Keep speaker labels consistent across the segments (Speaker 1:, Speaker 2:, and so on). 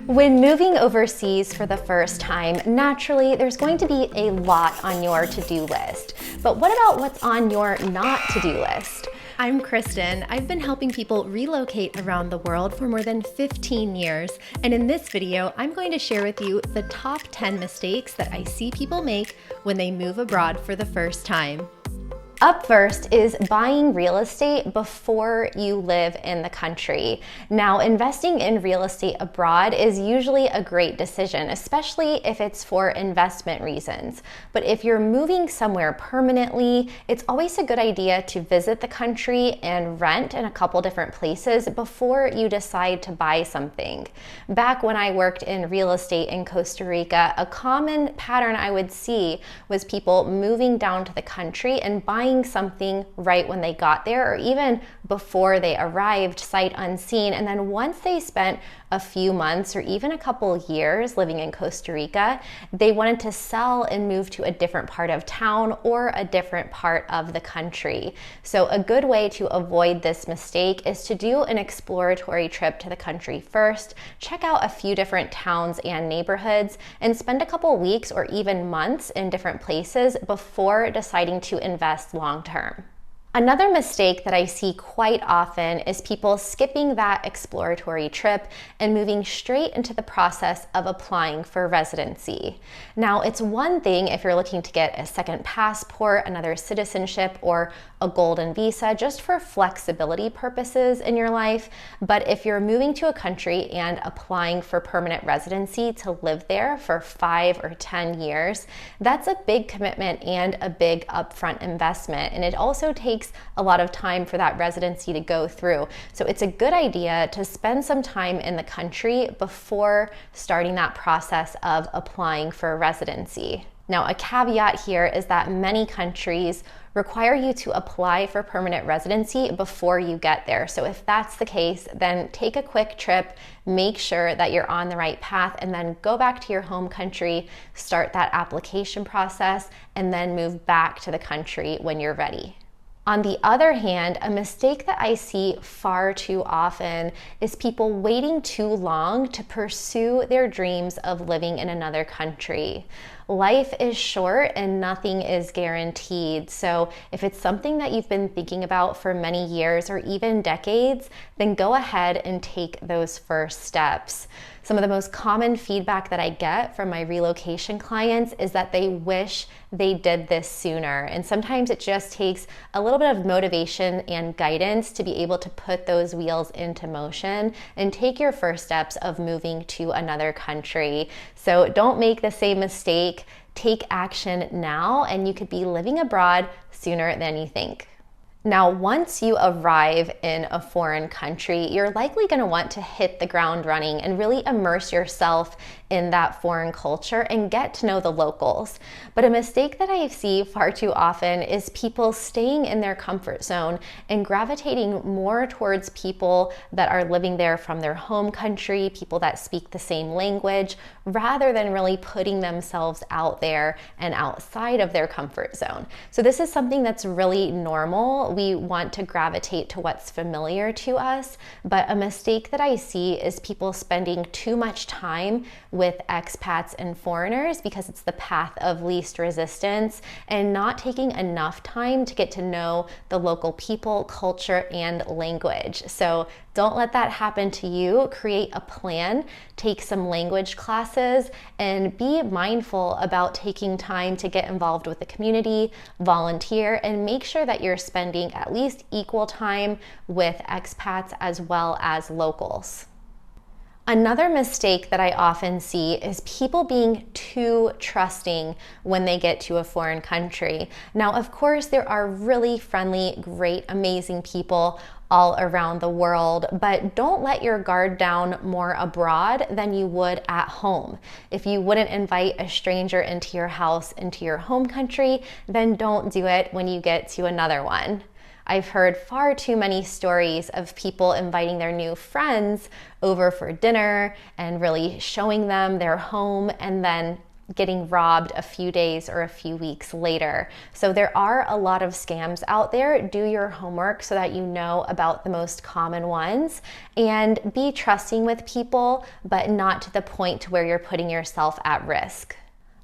Speaker 1: When moving overseas for the first time, naturally, there's going to be a lot on your to-do list. But what about what's on your not to-do list? I'm Kristin. I've been helping people relocate around the world for more than 15 years. And in this video, I'm going to share with you the top 10 mistakes that I see people make when they move abroad for the first time. Up first is buying real estate before you live in the country. Now, investing in real estate abroad is usually a great decision, especially if it's for investment reasons. But if you're moving somewhere permanently, it's always a good idea to visit the country and rent in a couple different places before you decide to buy something. Back when I worked in real estate in Costa Rica, a common pattern I would see was people moving down to the country and buying something right when they got there, or even before they arrived sight unseen. And then once they spent a few months or even a couple years living in Costa Rica, they wanted to sell and move to a different part of town or a different part of the country. So a good way to avoid this mistake is to do an exploratory trip to the country first, check out a few different towns and neighborhoods, and spend a couple weeks or even months in different places before deciding to invest long term. Another mistake that I see quite often is people skipping that exploratory trip and moving straight into the process of applying for residency. Now, it's one thing if you're looking to get a second passport, another citizenship, or a golden visa just for flexibility purposes in your life. But if you're moving to a country and applying for permanent residency to live there for 5 or 10 years, that's a big commitment and a big upfront investment. And it also takes a lot of time for that residency to go through. So it's a good idea to spend some time in the country before starting that process of applying for residency. Now, a caveat here is that many countries require you to apply for permanent residency before you get there. So if that's the case, then take a quick trip, make sure that you're on the right path, and then go back to your home country, start that application process, and then move back to the country when you're ready. On the other hand, a mistake that I see far too often is people waiting too long to pursue their dreams of living in another country. Life is short and nothing is guaranteed. So if it's something that you've been thinking about for many years or even decades, then go ahead and take those first steps. Some of the most common feedback that I get from my relocation clients is that they wish they did this sooner. And sometimes it just takes a little bit of motivation and guidance to be able to put those wheels into motion and take your first steps of moving to another country. So don't make the same mistake. Take action now, and you could be living abroad sooner than you think. Now, once you arrive in a foreign country, you're likely going to want to hit the ground running and really immerse yourself in that foreign culture and get to know the locals. But a mistake that I see far too often is people staying in their comfort zone and gravitating more towards people that are living there from their home country, people that speak the same language, rather than really putting themselves out there and outside of their comfort zone. So this is something that's really normal. We want to gravitate to what's familiar to us, but a mistake that I see is people spending too much time with expats and foreigners because it's the path of least resistance, and not taking enough time to get to know the local people, culture, and language. So don't let that happen to you. Create a plan, take some language classes, and be mindful about taking time to get involved with the community, volunteer, and make sure that you're spending at least equal time with expats as well as locals. Another mistake that I often see is people being too trusting when they get to a foreign country. Now, of course, there are really friendly, great, amazing people all around the world, but don't let your guard down more abroad than you would at home. If you wouldn't invite a stranger into your house, into your home country, then don't do it when you get to another one. I've heard far too many stories of people inviting their new friends over for dinner and really showing them their home, and then getting robbed a few days or a few weeks later. So there are a lot of scams out there. Do your homework so that you know about the most common ones, and be trusting with people, but not to the point to where you're putting yourself at risk.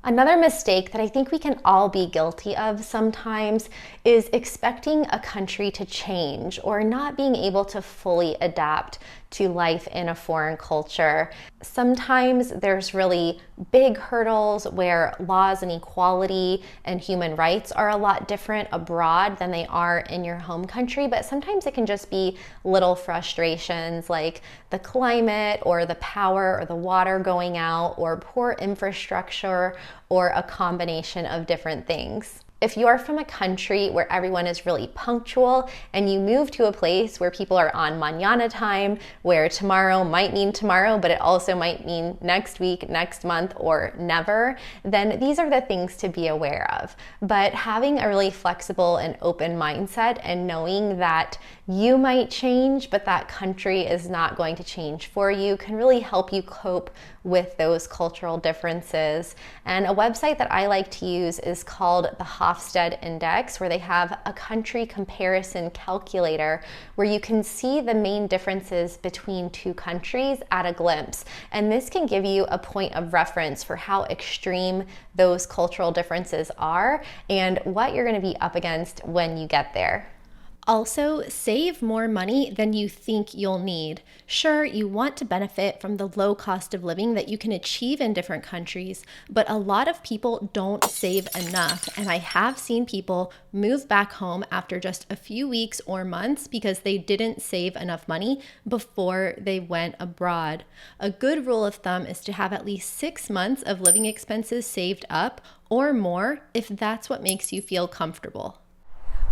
Speaker 1: Another mistake that I think we can all be guilty of sometimes is expecting a country to change or not being able to fully adapt to life in a foreign culture. Sometimes there's really big hurdles where laws and equality and human rights are a lot different abroad than they are in your home country, but sometimes it can just be little frustrations like the climate or the power or the water going out or poor infrastructure or a combination of different things. If you're from a country where everyone is really punctual and you move to a place where people are on mañana time, where tomorrow might mean tomorrow, but it also might mean next week, next month, or never, then these are the things to be aware of. But having a really flexible and open mindset and knowing that you might change, but that country is not going to change for you can really help you cope with those cultural differences. And a website that I like to use is called the Hofstede Index, where they have a country comparison calculator where you can see the main differences between two countries at a glimpse. And this can give you a point of reference for how extreme those cultural differences are and what you're going to be up against when you get there. Also, save more money than you think you'll need. Sure, you want to benefit from the low cost of living that you can achieve in different countries, but a lot of people don't save enough. And I have seen people move back home after just a few weeks or months because they didn't save enough money before they went abroad. A good rule of thumb is to have at least 6 months of living expenses saved up or more if that's what makes you feel comfortable.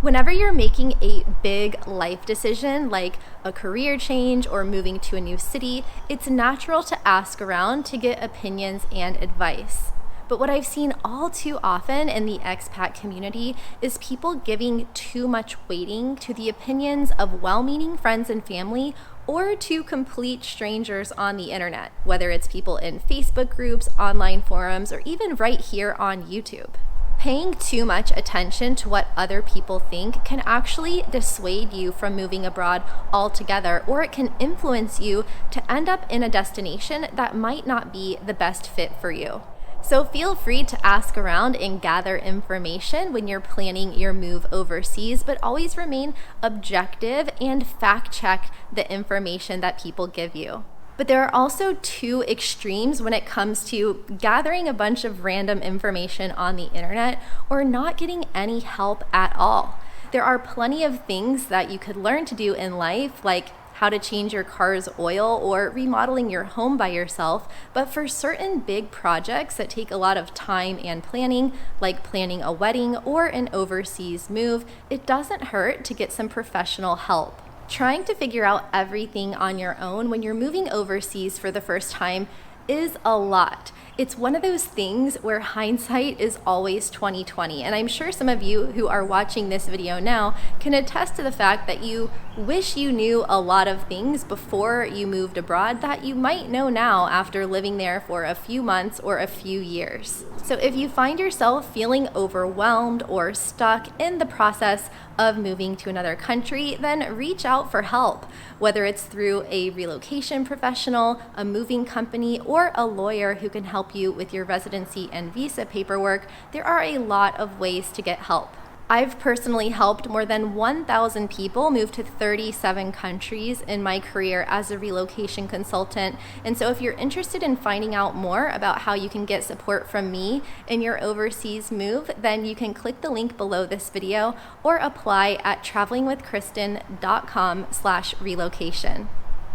Speaker 1: Whenever you're making a big life decision like a career change or moving to a new city, it's natural to ask around to get opinions and advice. But what I've seen all too often in the expat community is people giving too much weighting to the opinions of well-meaning friends and family or to complete strangers on the internet, whether it's people in Facebook groups, online forums, or even right here on YouTube. Paying too much attention to what other people think can actually dissuade you from moving abroad altogether, or it can influence you to end up in a destination that might not be the best fit for you. So feel free to ask around and gather information when you're planning your move overseas, but always remain objective and fact check the information that people give you. But there are also two extremes when it comes to gathering a bunch of random information on the internet or not getting any help at all. There are plenty of things that you could learn to do in life, like how to change your car's oil or remodeling your home by yourself, but for certain big projects that take a lot of time and planning, like planning a wedding or an overseas move, it doesn't hurt to get some professional help. Trying to figure out everything on your own when you're moving overseas for the first time is a lot. It's one of those things where hindsight is always 20/20, and I'm sure some of you who are watching this video now can attest to the fact that you wish you knew a lot of things before you moved abroad that you might know now after living there for a few months or a few years. So if you find yourself feeling overwhelmed or stuck in the process of moving to another country, then reach out for help, whether it's through a relocation professional, a moving company, or a lawyer who can help you with your residency and visa paperwork. There are a lot of ways to get help. I've personally helped more than 1,000 people move to 37 countries in my career as a relocation consultant. And so if you're interested in finding out more about how you can get support from me in your overseas move, then you can click the link below this video or apply at travelingwithkristen.com/relocation.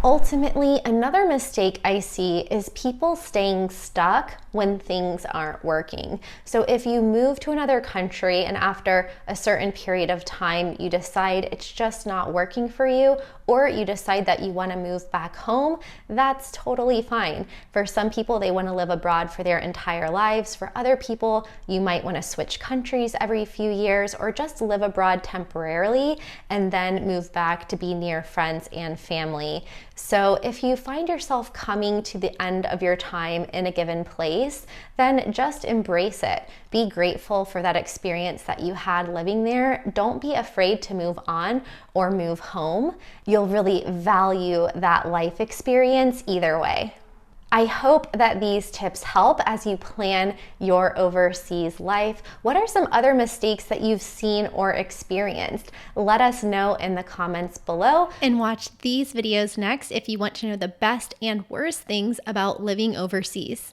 Speaker 1: Ultimately, another mistake I see is people staying stuck when things aren't working. So if you move to another country and after a certain period of time you decide it's just not working for you, or you decide that you want to move back home, that's totally fine. For some people, they want to live abroad for their entire lives. For other people, you might want to switch countries every few years or just live abroad temporarily and then move back to be near friends and family. So if you find yourself coming to the end of your time in a given place, then just embrace it. Be grateful for that experience that you had living there. Don't be afraid to move on or move home. You'll really value that life experience either way. I hope that these tips help as you plan your overseas life. What are some other mistakes that you've seen or experienced? Let us know in the comments below. And watch these videos next if you want to know the best and worst things about living overseas.